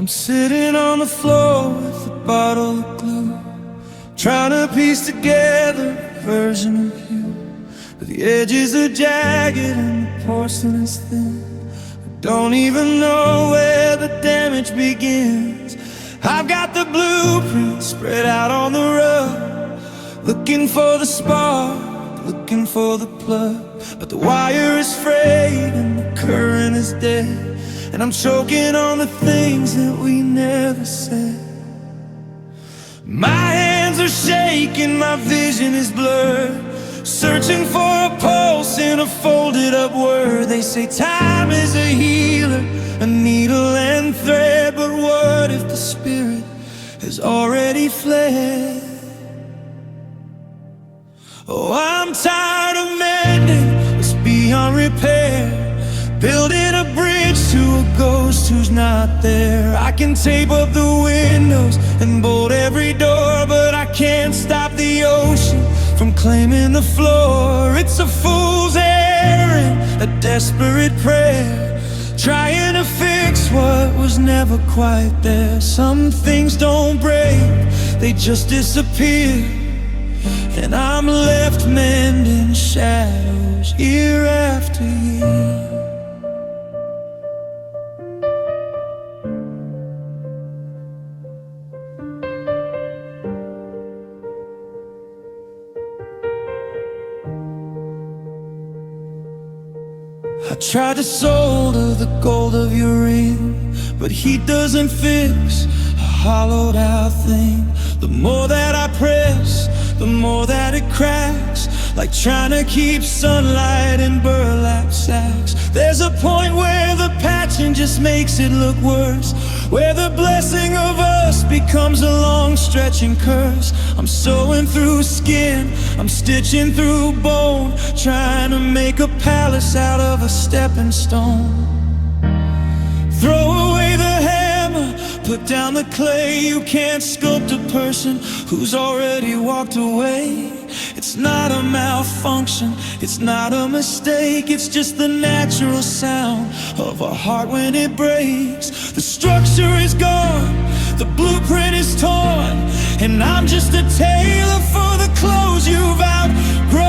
I'm sitting on the floor with a bottle of glue, trying to piece together a version of you. But the edges are jagged and the porcelain is thin. I don't even know where the damage begins. I've got the blueprint spread out on the rug, looking for the spark, looking for the plug. But the wire is frayed and the current is dead, and I'm choking on the things that we never said. My hands are shaking, my vision is blurred, searching for a pulse in a folded up word. They say time is a healer, a needle and thread. But what if the spirit has already fled? Oh, I'm tired of mending what's beyond repair, building a bridge to a ghost who's not there. I can tape up the windows and bolt every door, but I can't stop the ocean from claiming the floor. It's a fool's errand, a desperate prayer, trying to fix what was never quite there. Some things don't break, they just disappear, and I'm left mending shadows year after year. I tried to solder the gold of your ring, but heat doesn't fix a hollowed out thing. The more that I press, the more that it cracks, like trying to keep sunlight in burlap sacks. There's a point where the patching just makes it look worse, where the blessing of us becomes a long stretching curse. I'm sewing through skin, I'm stitching through bone, trying to make a palace out of a stepping stone. Throw away the hammer, put down the clay. You can't sculpt a person who's already walked away. It's not a malfunction, it's not a mistake, it's just the natural sound of a heart when it breaks. The structure is gone, the blueprint is torn, and I'm just a tailor for the clothes you've outgrown.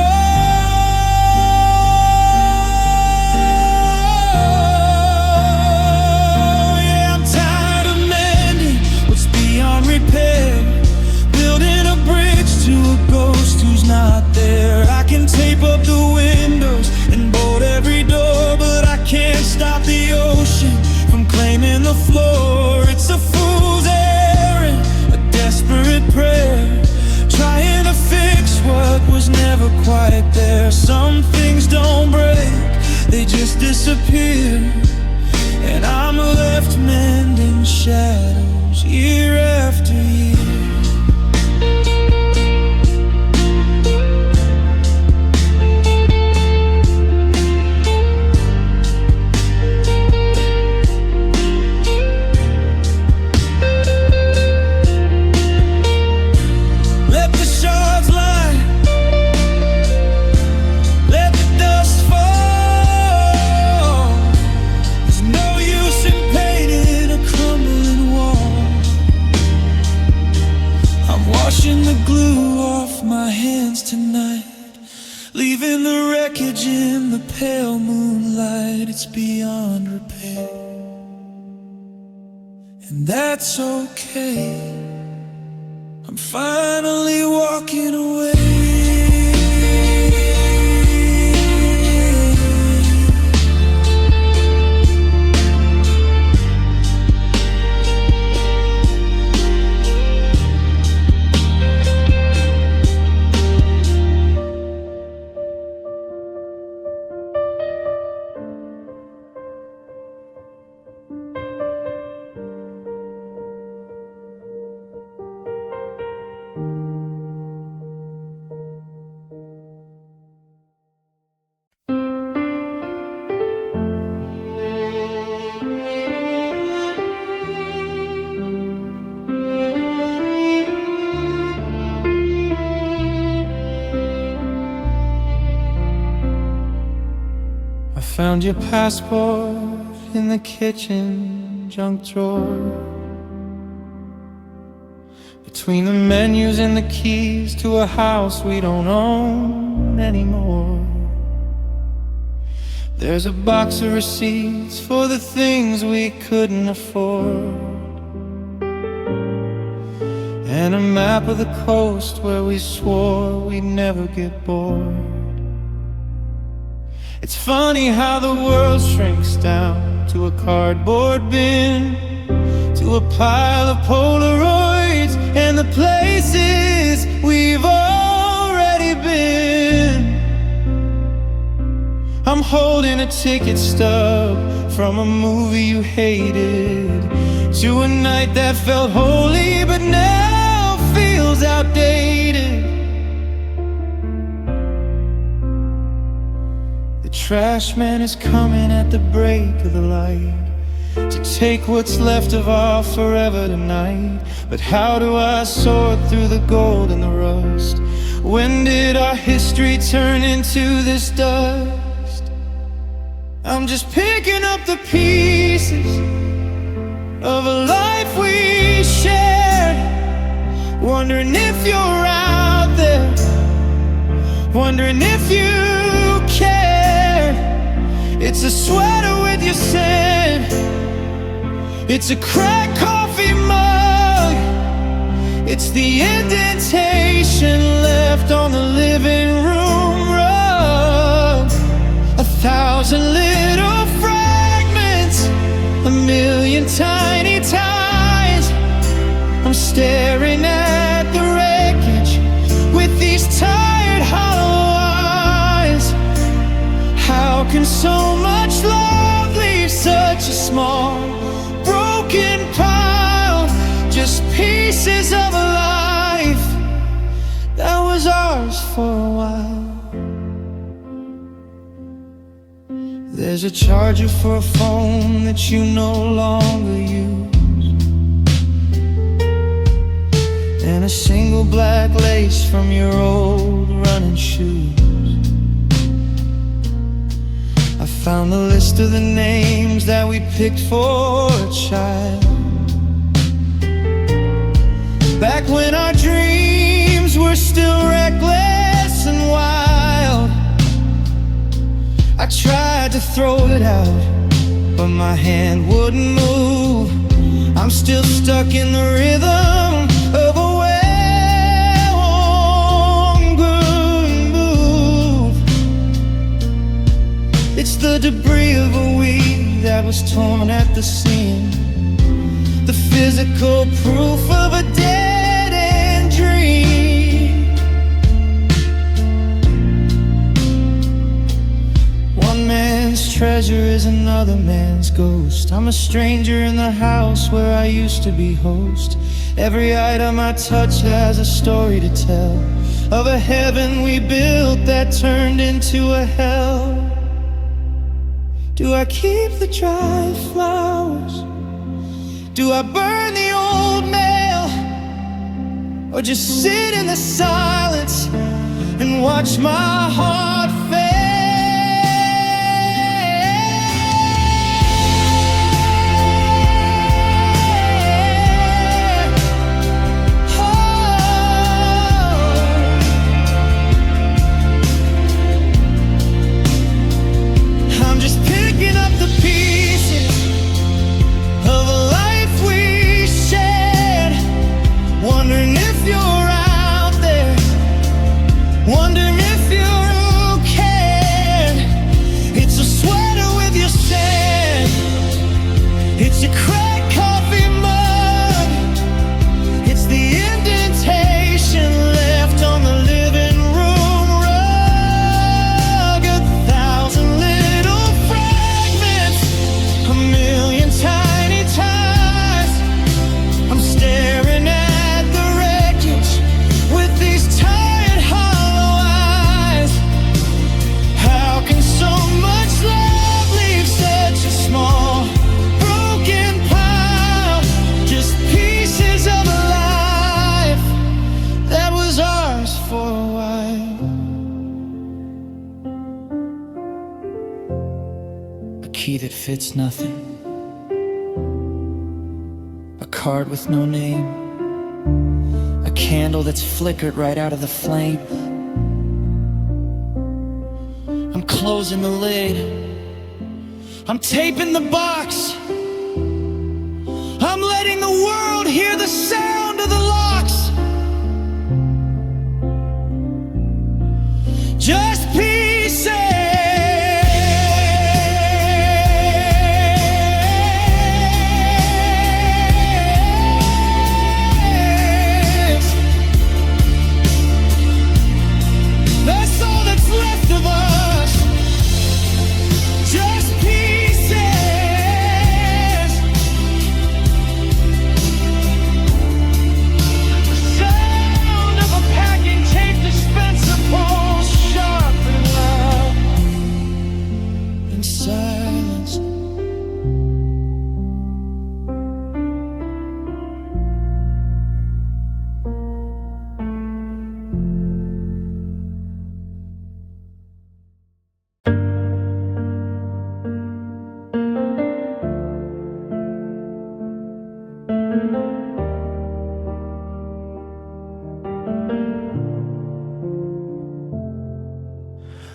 Yeah, I'm tired of mending what's beyond repair, building a bridge to a ghost who's not there. I can tape up the windows and bolt every door, but I can't stop the ocean from claiming the floor. It's a fool's errand, a desperate prayer, trying to fix what was never quite there. Some things don't break, they just disappear, and I'm left mending shadows year after year. Leaving the wreckage in the pale moonlight. It's beyond repair, and that's okay. I'm finally walking away. Found your passport in the kitchen junk drawer. between the menus and the keys to a house we don't own anymore. There's a box of receipts for the things we couldn't afford, and a map of the coast where we swore we'd never get bored. It's funny how the world shrinks down to a cardboard bin, to a pile of Polaroids and the places we've already been. I'm holding a ticket stub from a movie you hated, to a night that felt holy but now feels outdated. The trash man is coming at the break of the light to take what's left of our forever tonight. But how do I sort through the gold and the rust? When did our history turn into this dust? I'm just picking up the pieces of a life we shared, wondering if you're out there, wondering if you care. It's a sweater with your scent, it's a cracked coffee mug, it's the indentation left on the living room rug. 1,000 little fragments, a million tiny ties. I'm staring at the wreckage with these tired hollow eyes. How can so much love leave such a small broken pile? Just pieces of a life that was ours for a while. There's a charger for a phone that you no longer use, and a single black lace from your old running shoes. I found the list of the names that we picked for a child, back when our dreams were still reckless and wild. I tried to throw it out, but my hand wouldn't move. I'm still stuck in the rhythm of a well-worn good move. It's the debris of a weed that was torn at the seam, the physical proof of a dead-end dream. One man's treasure is another man's ghost. I'm a stranger in the house where I used to be host. Every item I touch has a story to tell, of a heaven we built that turned into a hell. Do I keep the dry flowers? Do I burn the old mail? Or just sit in the silence and watch my heart fail? Wondering if you're out there, wondering if you're okay. It's a sweater with your scent, it's a cracked coffee mug, it's the indentation left on the living room rug. 1,000 little fragments, a million tiny ties. I'm staring at with these tired hollow eyes. How can so much love leave such a small broken pile? Just pieces of a life that was ours for a while. A key that fits nothing, a card with no name, candle that's flickered right out of the flame. I'm closing the lid, I'm taping the box, I'm letting the world hear the sound of the locks. Just pieces. That's all that's left of us. Just pieces. The sound of a packing tape dispenser pulls sharp and loud. In silence.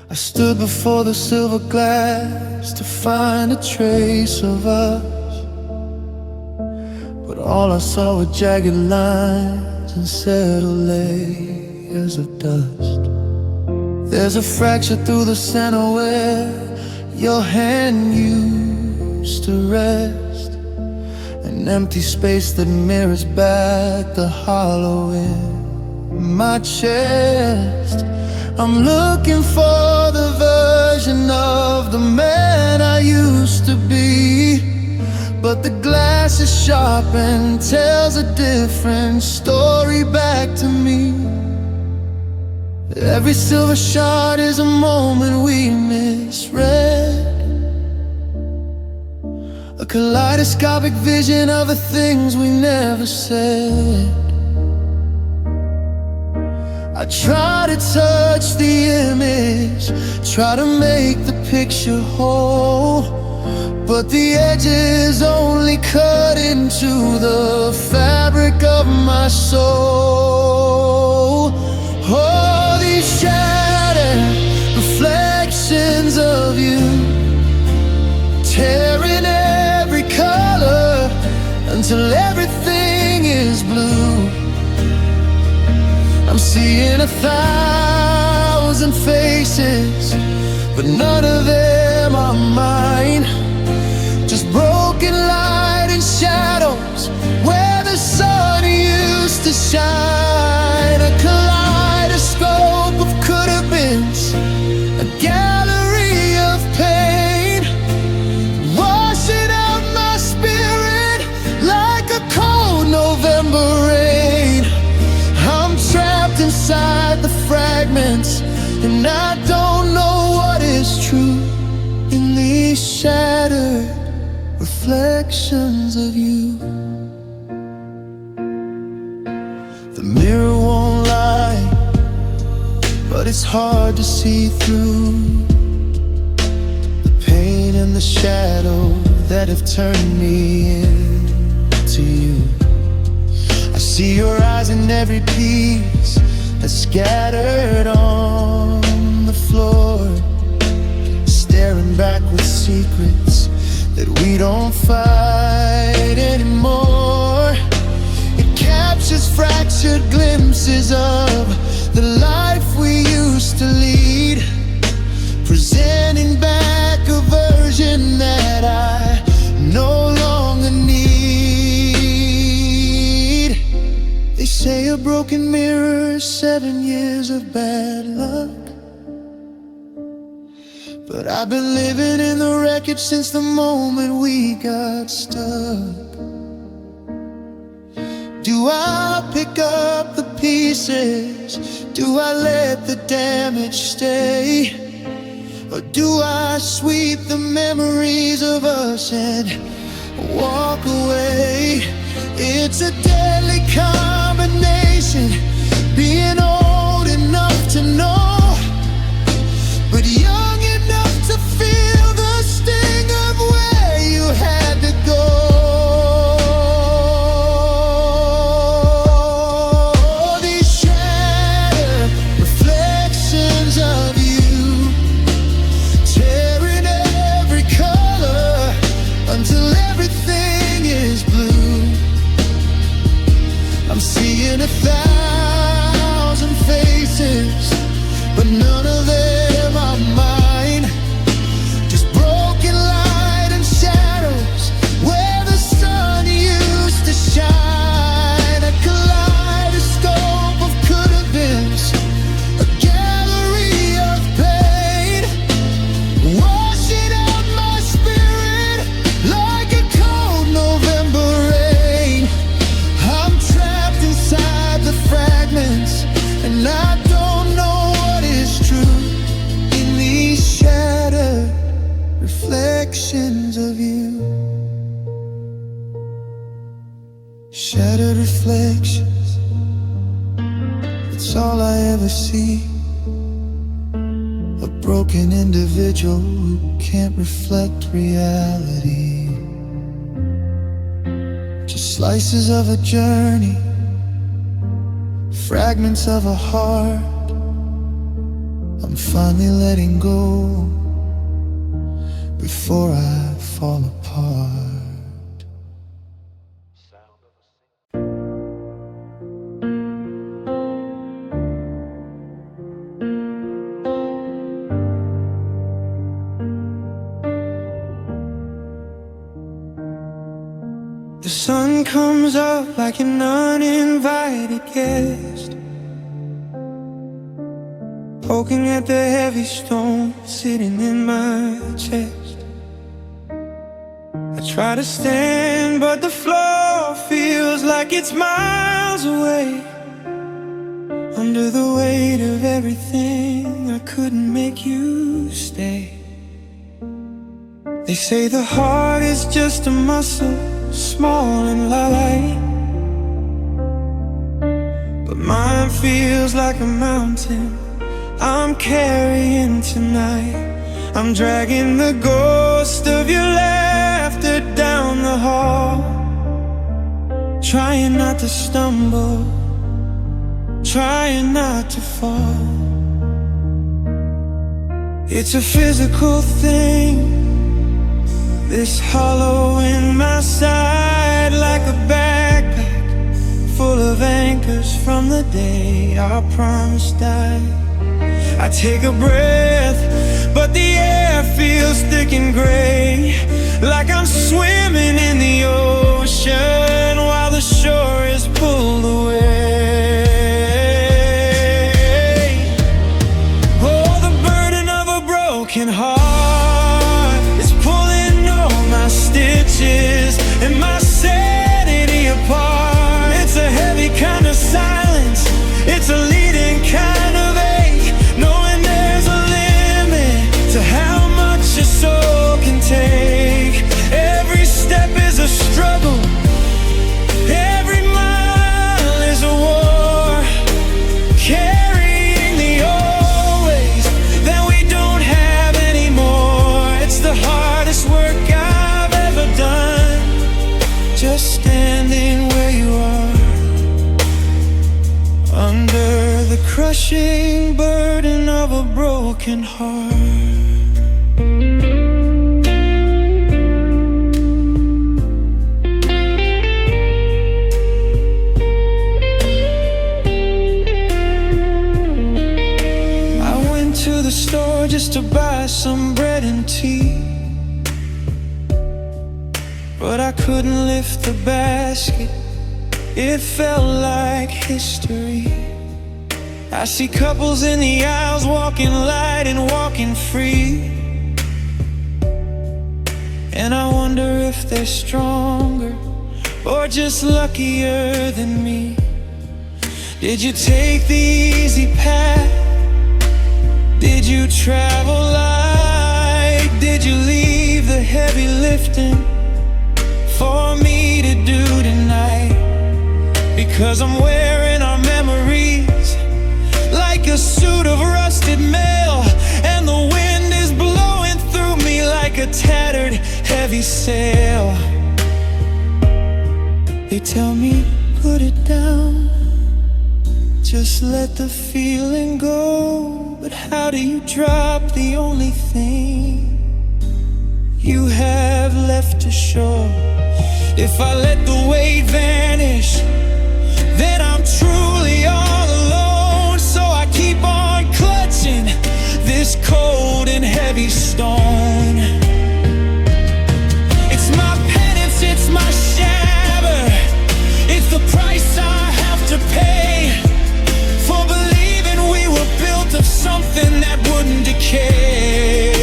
I stood before the silver glass to find a trace of us, but all I saw were jagged lines and settled layers of dust. There's a fracture through the center where your hand used to rest, an empty space that mirrors back the hollow in my chest. I'm looking for the version of the man I used to be, but the glass is sharp and tells a different story back to me. Every silver shard is a moment we misread, a kaleidoscopic vision of the things we never said. I try to touch the image, try to make the picture whole, but the edges only cut into the fabric of my soul. Oh, these shattered reflections of you, tearing every color until everything is blue. I'm seeing 1,000 faces, but none of them are mine. Just broken light and shadows where the sun used to shine. A kaleidoscope of could-have-beens, a gallery of pain, washing out my spirit like a cold November rain. I'm trapped inside the fragments, and I don't know what is true in these shattered reflections of you. The mirror won't lie, but it's hard to see through the pain and the shadow that have turned me into you. I see your eyes in every piece that's scattered on the floor, staring back with secrets that we don't fight anymore. It captures fractured glimpses of the life we used to lead, presenting back a version that I no longer need. They say a broken mirror is 7 years of bad luck, but I've been living in the wreckage since the moment we got stuck. Do I pick up the pieces? Do I let the damage stay? Or do I sweep the memories of us and walk away? It's a deadly combination, being old enough to know, but young enough to feel the sting of where you had to go. The Shattered reflections, it's all I ever see. A broken individual who can't reflect reality. Just slices of a journey, fragments of a heart. I'm finally letting go before I fall apart. The sun comes up like an uninvited guest, poking at the heavy stone sitting in my chest. I try to stand, but the floor feels like it's miles away. Under the weight of everything, I couldn't make you stay. They say the heart is just a muscle, small and light, but mine feels like a mountain I'm carrying tonight. I'm dragging the ghost of your laughter down the hall, trying not to stumble, trying not to fall. It's a physical thing, this hollow in my side, like a backpack full of anchors from the day our promise died. I take a breath, but the air feels thick and gray, like I'm swimming in the ocean while the shore is pulled away. Oh, the burden of a broken heart is pulling my stitches and my sanity apart. It's a heavy kind of silence, it's a leading kind of ache, knowing there's a limit to how much your soul can take. Every step is a struggle, every mile is a war, carrying the old ways that we don't have anymore. It's the hardest work I've ever done, just standing where you are, under the crushing burden of a broken heart. I went to the store just to buy some bread and tea, but I couldn't lift the basket, it felt like history. I see couples in the aisles walking light and walking free, and I wonder if they're stronger or just luckier than me. Did you take the easy path? Did you travel light? Did you leave the heavy lifting for me to do tonight? Because I'm wearing our memories like a suit of rusted mail, and the wind is blowing through me like a tattered heavy sail. They tell me put it down, just let the feeling go. But how do you drop the only thing you have left to show? If I let the weight vanish, then I'm truly all alone. So I keep on clutching this cold and heavy stone. It's my penance, it's my shabber, it's the price I have to pay for believing we were built of something that wouldn't decay.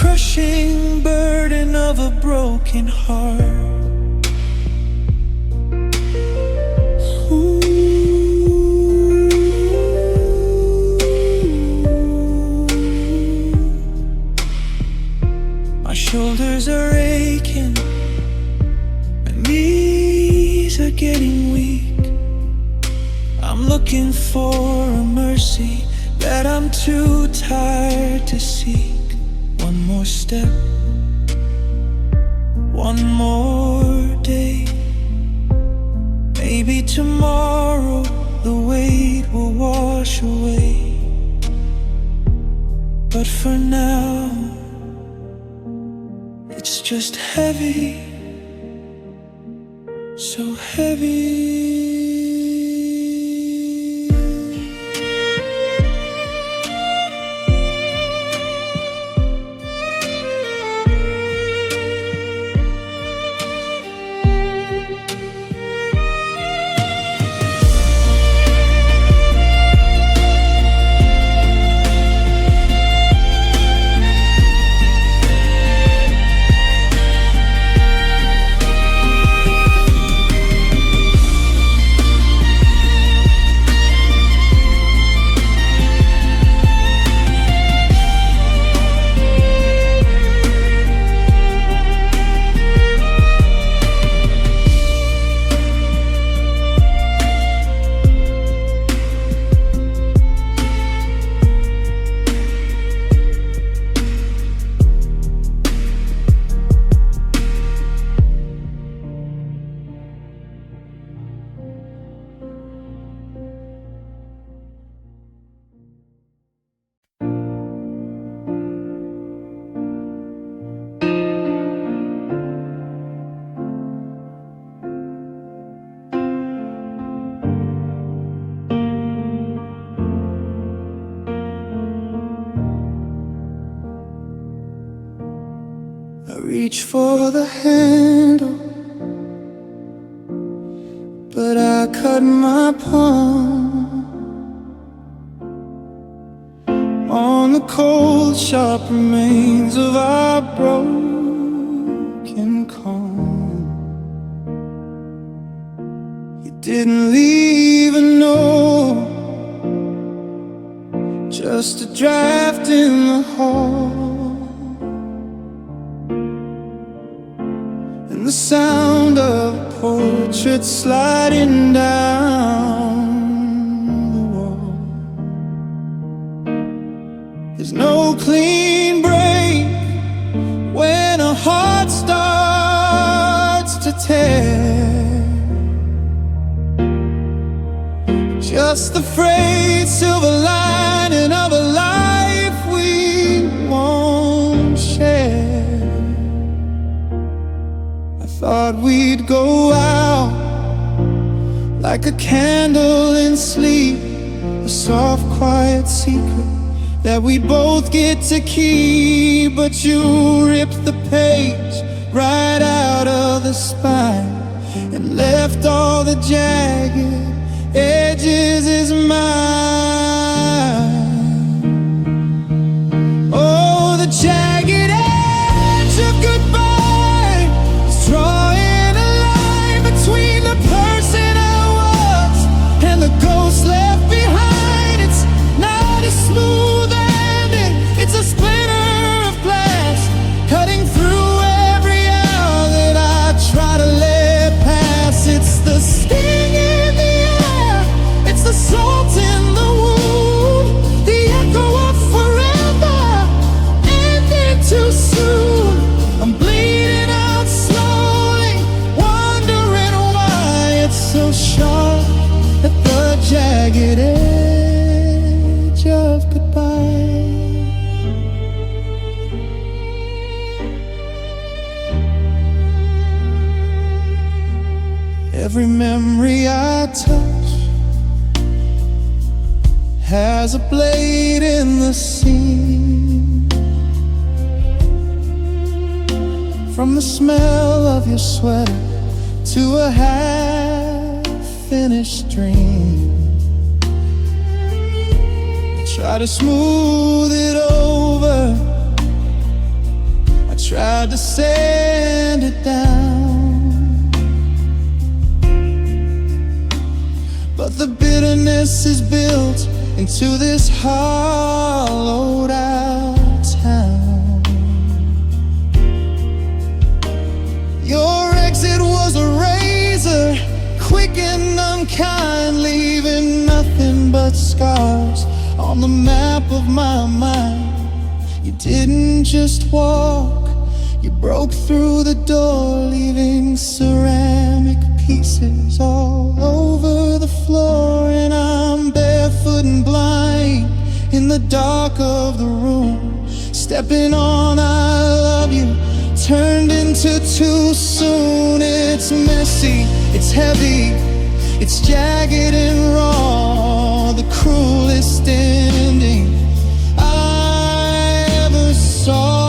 crushing burden of a broken heart. My shoulders are aching, my knees are getting weak. I'm looking for a mercy that I'm too tired to seek. One more step, one more day. Maybe tomorrow the weight will wash away. But for now, it's just heavy, so heavy. I reach for the handle, but I cut my palm on the cold, sharp remains of our broken calm. You didn't leave a note, just a draft in the hall, and the sound of a portrait sliding down the wall. There's no clean break when a heart starts to tear, just the frayed silver lining of a life we won't share. I thought we'd go out like a candle in sleep, a soft, quiet secret that we'd both get to keep. But you ripped the page right out of the spine and left all the jagged edges as mine. Oh, the jagged edge of goodbye is drawing a line between the person I was and the ghost left behind. It's not a smooth ending, it's a splinter of glass cutting through every hour that I try to let pass. It's the sting in the the salt in the wound, the echo of forever ending too soon. I'm bleeding out slowly, wondering why it's so sharp at the jagged edge of goodbye. Every memory I touch has a blade in the seam. From the smell of your sweater to a half-finished dream, I try to smooth it over, tried to sand it down, but the bitterness is built into this hollowed out town. Your exit was a razor, quick and unkind, leaving nothing but scars on the map of my mind. You didn't just walk, you broke through the door, leaving ceramic pieces all over the floor. And I'm barefoot and blind in the dark of the room, stepping on I love you turned into too soon. It's messy, it's heavy, it's jagged and raw, the cruelest ending I ever saw.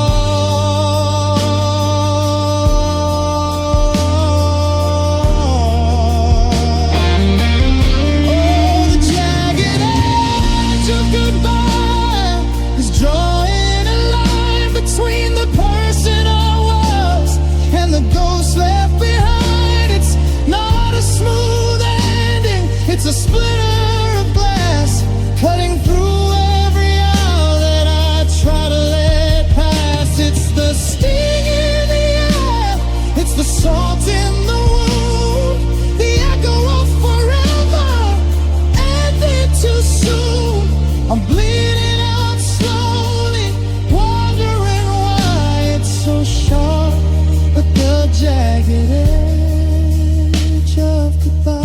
Oh, the jagged edge of goodbye is drawing a line between the person I was and the ghost left behind. It's not a smooth ending, it's a splitter of glass cutting through every hour that I try to let pass. It's the sting in the air, it's the salt in the wound, the echo of forever ended too soon. I'm bleeding out slowly, wondering why it's so sharp, but the jagged edge of goodbye.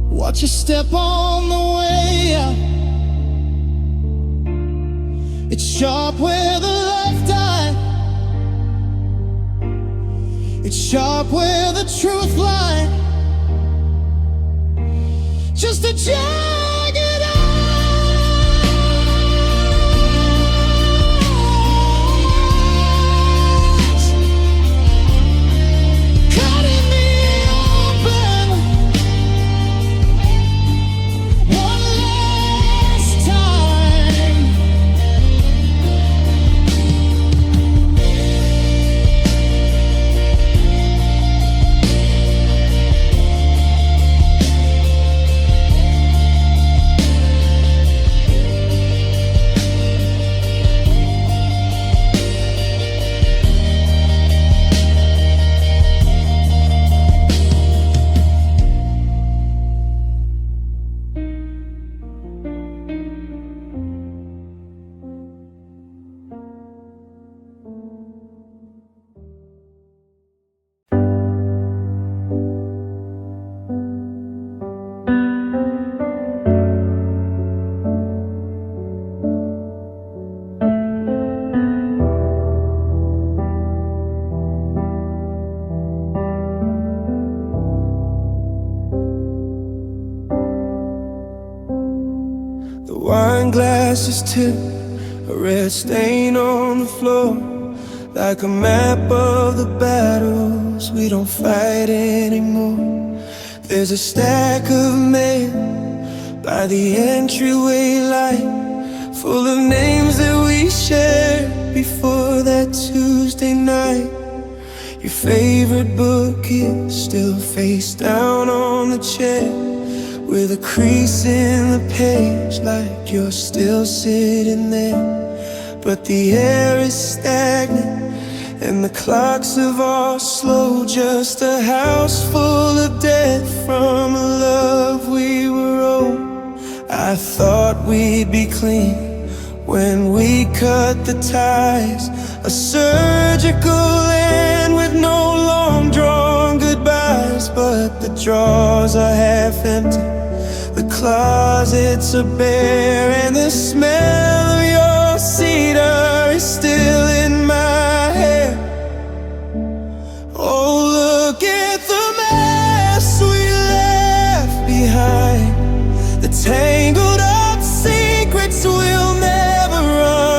Watch your step on the way out, it's sharp where the left eye, it's sharp where the truth lies. Just a jagged edge cutting me open one last time. The wine glass is tipped, a red stain on the floor, like a map of the battles we don't fight anymore. There's a stack of mail by the entryway light, full of names that we shared before that Tuesday night. Your favorite book is still face down on the chair, with a crease in the page, like you're still sitting there. But the air is stagnant and the clocks have all slowed. Just a house full of death from a love we were owed. I thought we'd be clean when we cut the ties, a surgical end with no long drawn goodbyes. But the drawers are half empty, the closets are bare, and the smell of your cedar is still in my hair. Oh, look at the mess we left behind, the tangled up secrets we'll never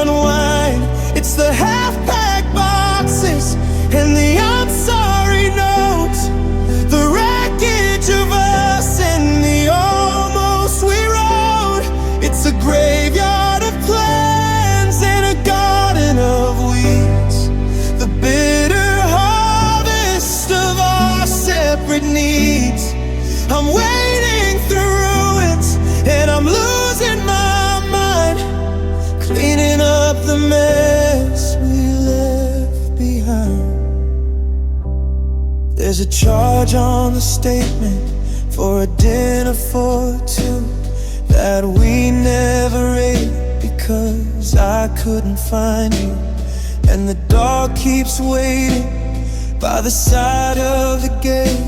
unwind. It's the half-packed boxes and the I'm sorry notes, the wreckage of us and the almost we wrote. It's a graveyard of plans and a god There's a charge on the statement for a dinner for two that we never ate because I couldn't find you. And the dog keeps waiting by the side of the gate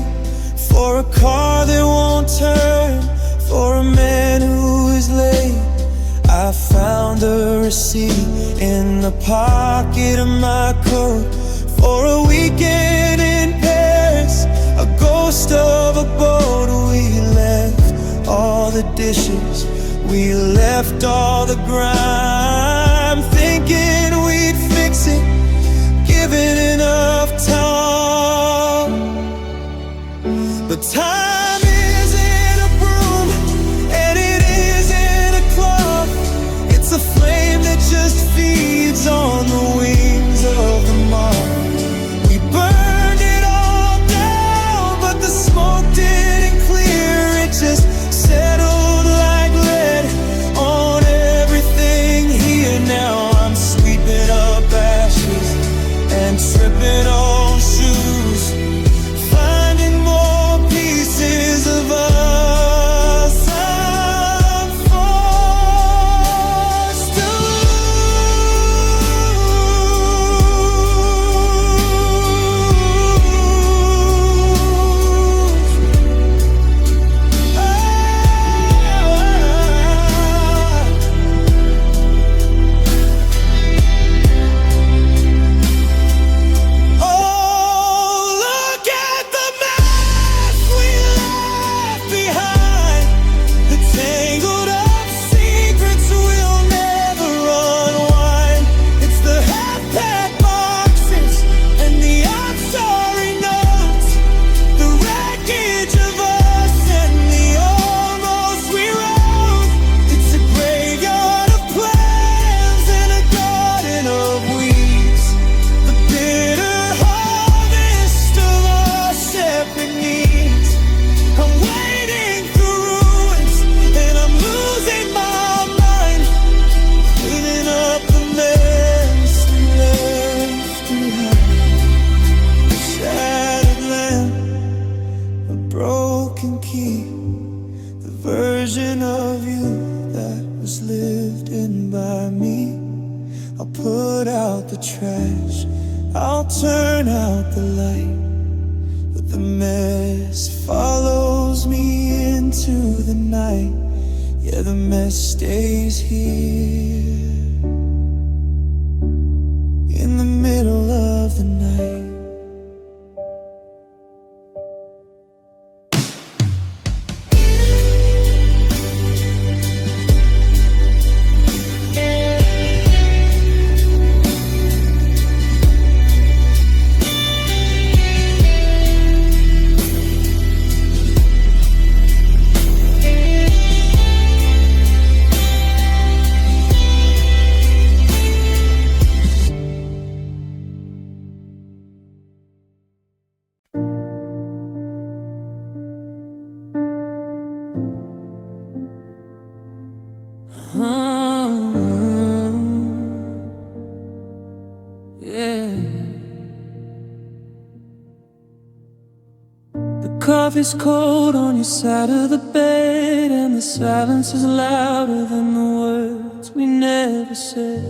for a car that won't turn, for a man who is late. I found the receipt in the pocket of my coat for a weekend in Paris, a ghost of a boat. We left all the dishes, we left all the grime, thinking we'd fix it, given enough time. But time isn't a broom, and it isn't a clock. It's a flame that just feeds on the wings of the moth. We burned it all down, but the smoke didn't clear. It just settled like lead on everything here. Now I'm sweeping up ashes and tripping on shoes, finding more pieces of us I'm forced to I'll turn out the light, but the mess follows me into the night. Yeah, the mess stays here in the middle of the night. Coffee's cold on your side of the bed, and the silence is louder than the words we never said.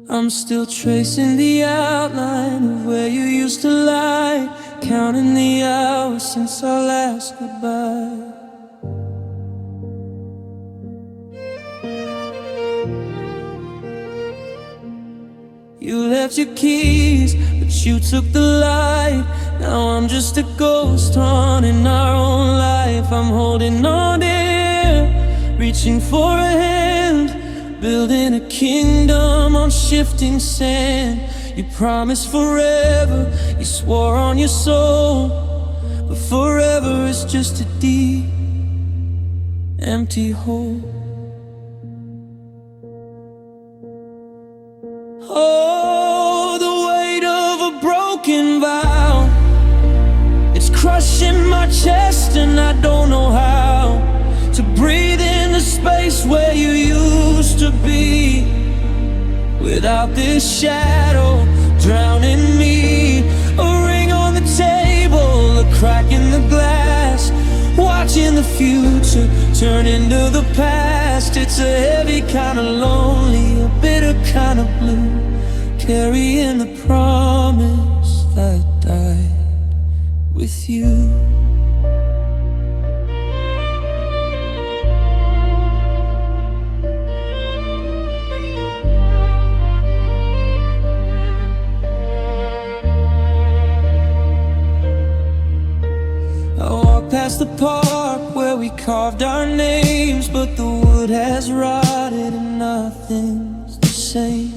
I'm still tracing the outline of where you used to lie, counting the hours since our last goodbye. You left your keys, but you took the light. Now I'm just a ghost haunting our own life. I'm holding on dear, reaching for a hand, building a kingdom on shifting sand. You promised forever, you swore on your soul, but forever is just a deep, empty hole. Oh, the weight of a broken vow, it's crushing my chest and I don't know how to breathe in the space where you used to be. without this shadow drowning me. A ring on the table, a crack in the glass, watching the future turn into the past. It's a heavy kind of lonely, a bitter kind of blue, carrying the promise that died with you. I walk past the park where we carved our names, but the wood has rotted and nothing's the same.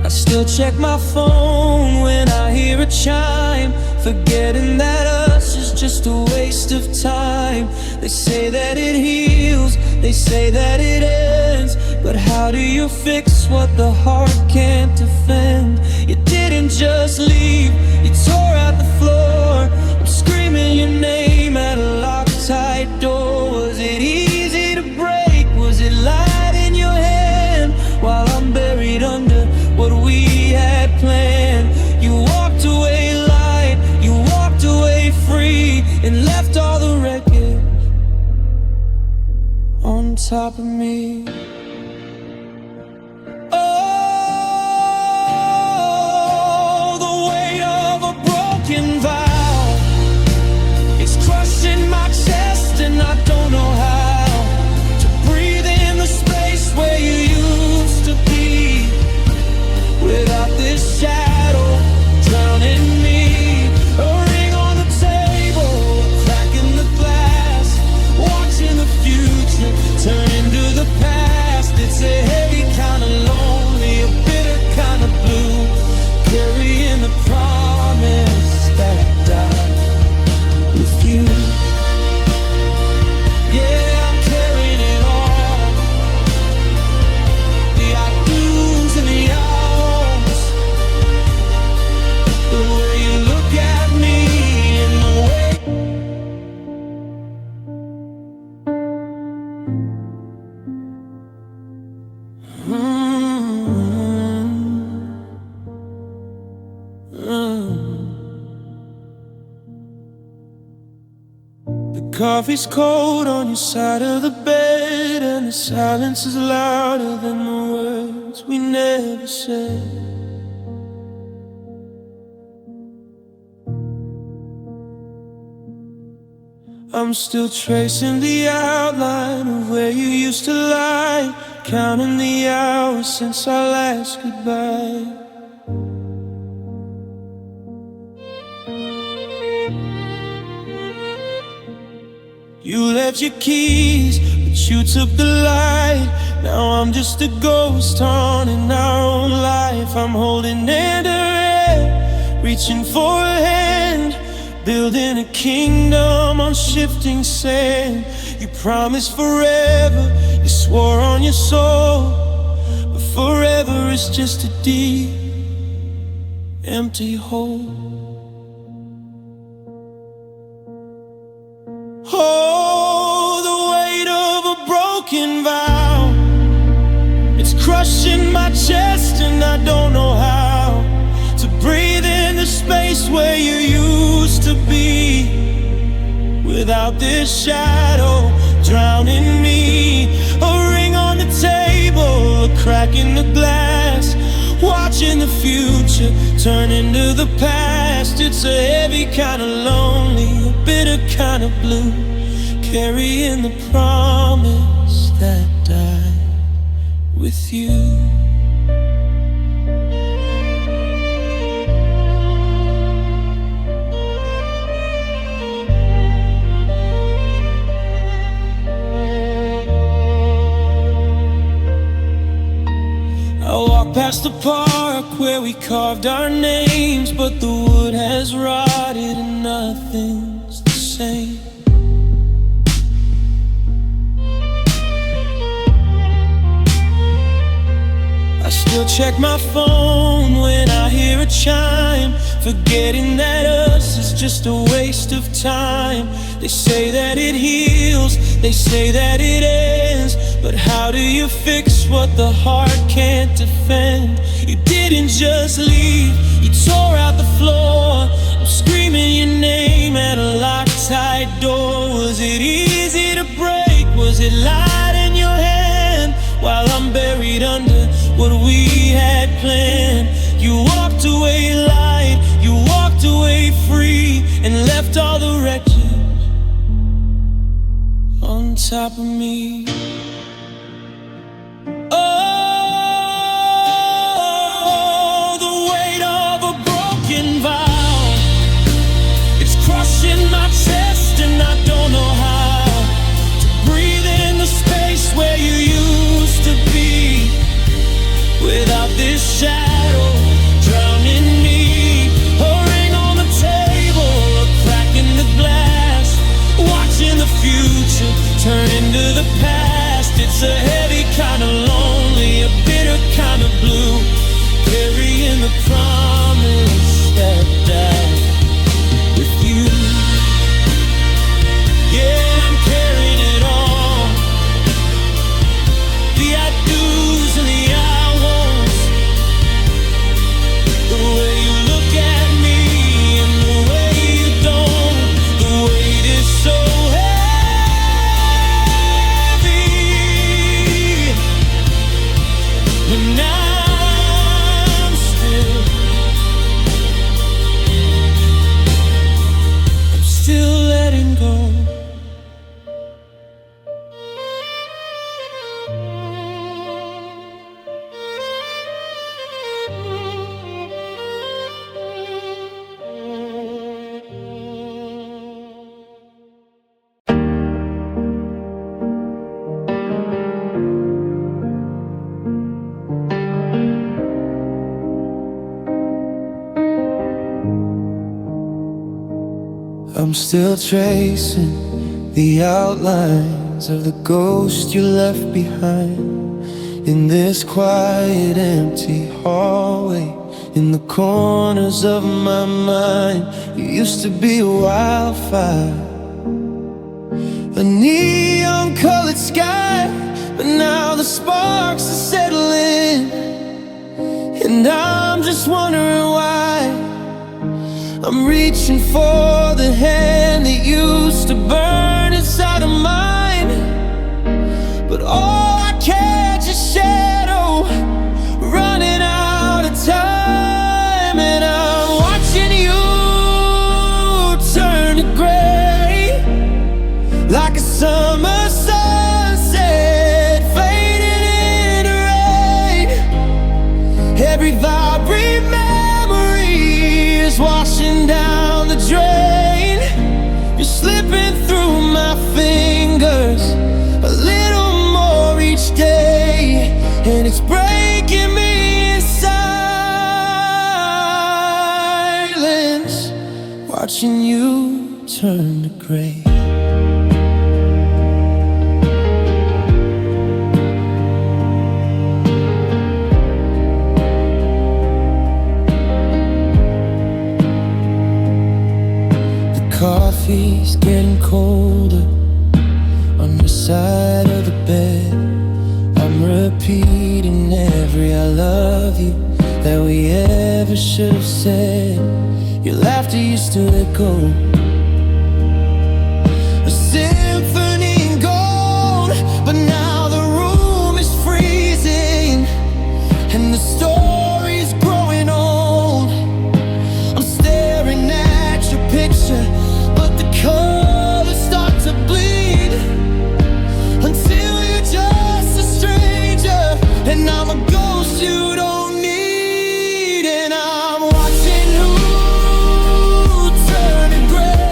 I still check my phone when I hear a chime, forgetting that us is just a waste of time. They say that it heals, they say that it ends, but how do you fix what the heart can't defend? You didn't just leave, you tore out the floor. I'm screaming your name at a locked tight door. Was it easy to break? Was it light in your hand while I'm buried under what we had planned? You walked away light, you walked away free, and left all the wreckage on top of me. Coffee's cold on your side of the bed, and the silence is louder than the words we never said. I'm still tracing the outline of where you used to lie, counting the hours since our last goodbye. You left your keys, but you took the light. Now I'm just a ghost haunting our own life. I'm holding hand to hand, reaching for a hand, building a kingdom on shifting sand. You promised forever, you swore on your soul, but forever is just a deep, empty hole. Oh, the weight of a broken vow, it's crushing my chest and I don't know how to breathe in the space where you used to be, without this shadow drowning me. A ring on the table, a crack in the glass, watching the future turn into the past. It's a heavy kind of lonely, a bitter kind of blue, carrying the promise that died with you. I walk past the park where we carved our names, but the wood has rotted and nothing's the same. I still check my phone when I hear a chime, forgetting that us is just a waste of time. They say that it heals, they say that it ends, but how do you fix what the heart can't defend? You didn't just leave, you tore out the floor. I'm screaming your name at a locked tight door. Was it easy to break? Was it light in your hand? While I'm buried under what we had planned. You walked away light, you walked away free, and left all the wreckage on top of me. Oh, the weight of a broken vow, it's crushing my chest and I don't know how to breathe in the space where you used to be. Without this shadow drowning me, a ring on the table, a crack in the glass, watching the future turn into the past. It's a heavy kind of lonely, a bitter kind of blue, carrying the promise that died with you. Yeah, I'm carrying it all, the I do's and the I won'ts, the way you look at me and the way you don't. The weight is so heavy, but now I'm still letting go. I'm still tracing the outlines of the ghost you left behind in this quiet, empty hallway, in the corners of my mind. You used to be a wildfire, a neon-colored sky, but now the sparks are settling, and I'm just wondering why. I'm reaching for the hand that used to burn inside of mine, but all I catch is shadow running out of time. And I'm watching you turn to gray, like a summer sunset fading into rain. Every vibrant memory is washing down the drain. You're slipping through my fingers a little more each day, and it's breaking me in silence, watching you turn to gray. Coffee's getting colder on your side of the bed. I'm repeating every I love you that we ever should have said. Your laughter used to echo, a symphony in gold, but now the room is freezing and the story's growing old. I'm staring at your picture, colors start to bleed until you're just a stranger, and I'm a ghost you don't need. And I'm watching you turn to gray,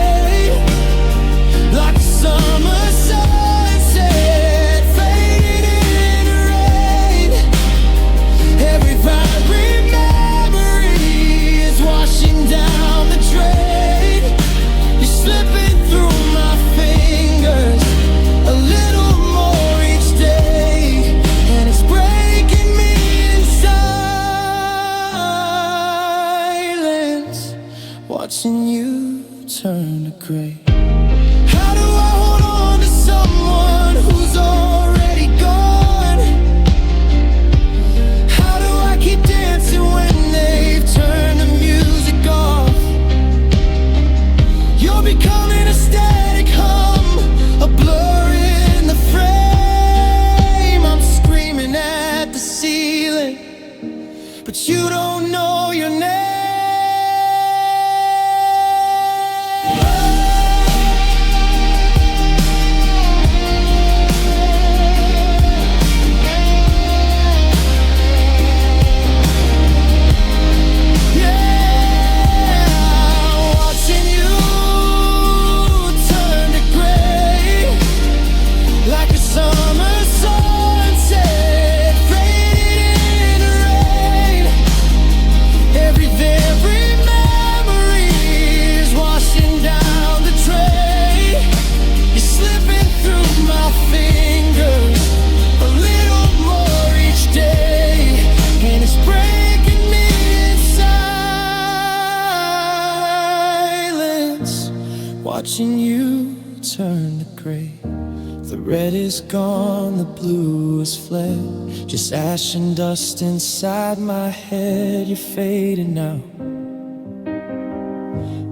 watching you turn to gray. The red is gone, the blue is fled, just ash and dust inside my head. You're fading out,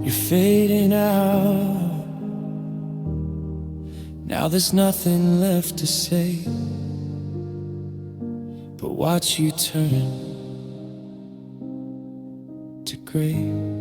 you're fading out. Now there's nothing left to say, but watch you turn to gray.